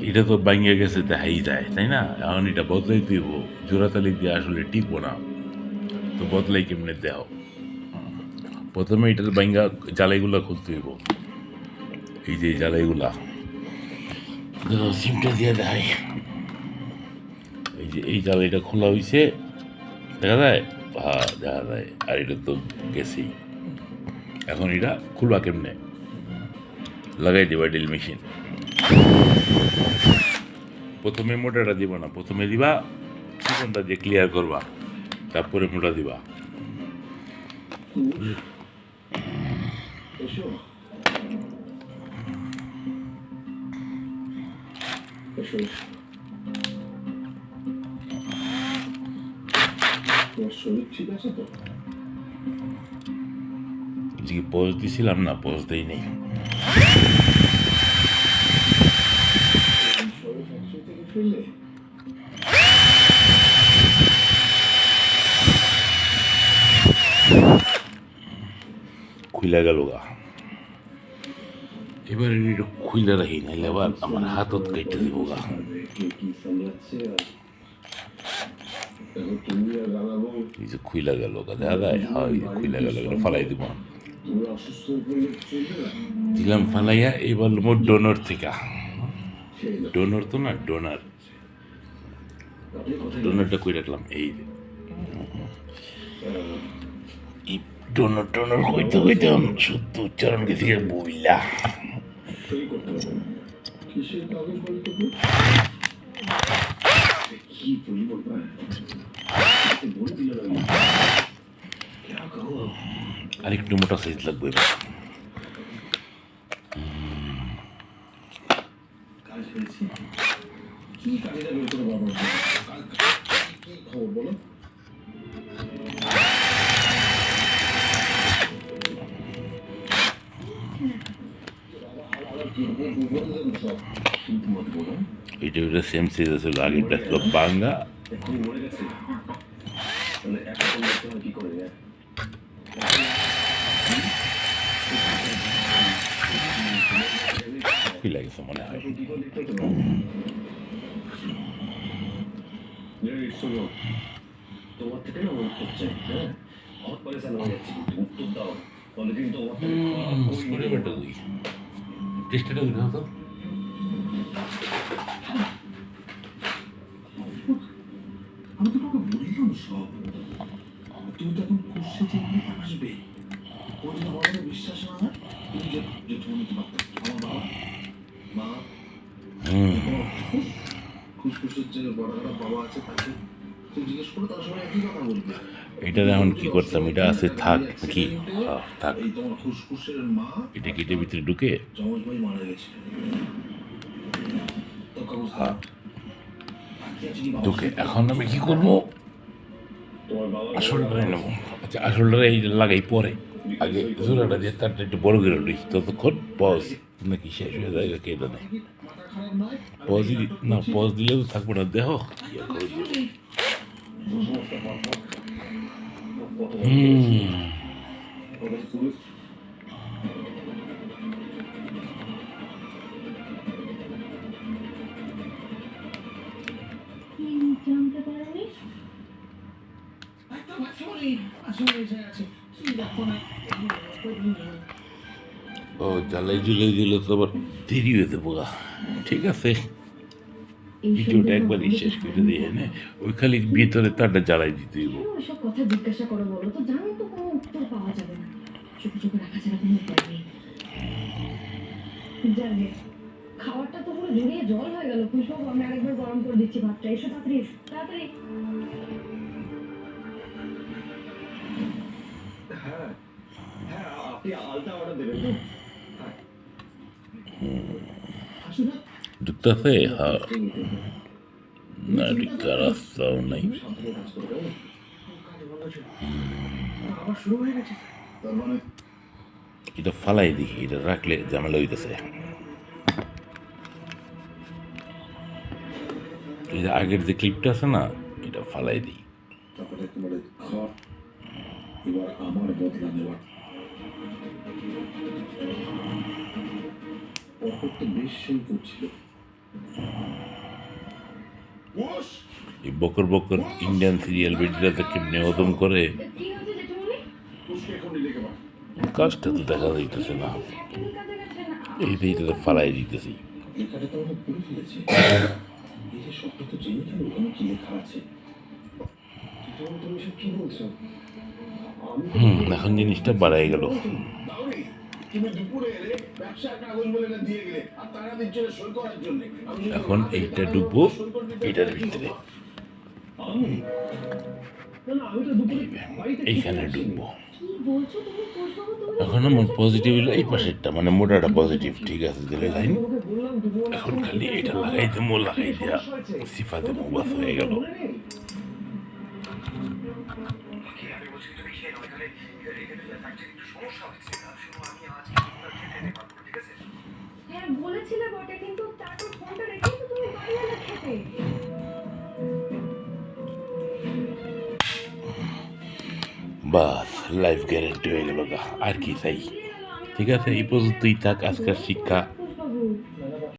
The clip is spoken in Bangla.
এটা তো ভাঙিয়া গেছে দেখাই যায়, তাই না? এখন এটা বদলাই দিব, জোড়াতালি দিয়ে আসলে টিকবো না, তো বদলাই কেমনে দেও? প্রথমে এটার ভাঙ্গা জ্বালাইগুলা খুলতে হইব, এই যে জ্বালাইগুলা সিমটা দিয়ে দেখাই। এই যে এই জ্বালাইটা খোলা হয়েছে, দেখা যায়? হ্যাঁ, দেখা যায়। আর এটা তো গেছেই। এখন এটা খুলবা কেমনে? লাগাই দিবা ড্রিল মেশিন। প্রথমে মোটাটা দিব না, প্রথমে দিবা চিকনটা দিয়ে ক্লিয়ার করবা, তারপরে মোটা দিবা। পজ দিছিলাম না, পজ দেই নেই। খুইলা গেল গা। এবার এটা খুইলা রাখি, নাইলে আবার আমার হাতত কেটে দিব গা। এই যে খুইলা গেল গা, দেখা যায়? হ্যাঁ, এই যে খুইলা গেল, এটা ফালাই দিব। দিলাম ফালাইয়া। এবার মোট ডোনর থেকে, ডোনর তো না, ডোনার, ডোনারটা কই রাখলাম? এই যে ডোনর টোনর কইতে কইতে শুদ্ধ উচ্চারণ গেছি বইলা। আরেকটু মোটা সাইজ লাগবে এবার। এটা ওটা সেম সাইজ আছে, আগেরটা ছিল বাঙ্গা। কি লাগছে মনে হয়? তোমার থেকে না উত্তর চাই, হ্যাঁ? बहुत परेशान हो যাচ্ছি, উত্তর দাও। কোনোদিন তো করে বেটা তুই টেস্টটা দিন তো। আমি তো তোকে বললাম সব, তুমি তো এখন কোর্সে যে আসবে, ওর যদি বড় বিশ্বাস না হয়, তুমি যে তুমি তোমার বাবা মা খুশখুশের যে বড় বাবা আছে তাকে জিজ্ঞেস করো, তার সবাই একই কথা বলবে। এটা এখন কি করতাম? এটা আছে থাক কি থাক, এটা কেটে ভিতরে ঢুকে ঢুকে। এখন আমি কি করবো? আসলটা নেবো। আচ্ছা, আসলটা এই লাগাই পরে, আগে জোড়াটা দিয়ে তারটা একটু বড় করে লই, ততক্ষণ পজ নাকি শেষ হয়ে যায় কে জানে। পজ না, পজ দিলে তো থাকবো না, দেহ ও জ্বালাই জুলাই দিলে তো আবার দেরি হয়ে যাবো। ঠিক আছে, ভিডিওটা একবারই শেষ করে দিয়ে না, ওই খালি ভিতরে তারটা জ্বালাই দিতে হইব। ওইসব কথা জিজ্ঞাসা করো, বলো তো, জানো তো কোনো উত্তর পাওয়া যাবে না, চুপি চুপি রাখা ছাড়া কোনো উপায় নেই। জানে খাবারটা তো পুরো জড়িয়ে জল হয়ে গেল। খুশবু, আমি আরেকবার গরম করে দিচ্ছি ভাতটা, এসো তাড়াতাড়ি, এসো তাড়াতাড়ি। হ্যাঁ হ্যাঁ, আপনি আলতা অর্ডার দেবেন তো? ঢুকতেছে? হ্যাঁ, না ঢুকার রাস্তাও নাই। এটা ফালাই দিই, এটা রাখলে ঝামেলা হইতেছে। এটা আগের যে ক্লিপটা আছে না, এটা ফালাই দিই। আমার বদলা নেওয়ার বেশ সেই করছিল। এই বকর বকর ইন্ডিয়ান সিরিয়াল ভিডিওতে কেমনে হজম করে কাজটা তো দেখা যাইতেছে না, এইটাই তো ফালাই দিতেছি। এখন জিনিসটা বাড়াই গেল। এখন এইটা ডুববো এটার ভিতরে, এইখানে ডুববো। এখন আমার পজিটিভ হলো এই পাশেরটা, মানে মোটাটা পজিটিভ, ঠিক আছে দিলে লাইন। এখন খালি এটা লাগাই দেবো, লাগাই দেওয়া সিফা দেবো, বাস হয়ে গেল। বাস লাইফ গ্যারেন্টি হয়ে গেল গা, আর কি চাই। ঠিক আছে, এই পর্যন্তই থাক আজকের শিক্ষা।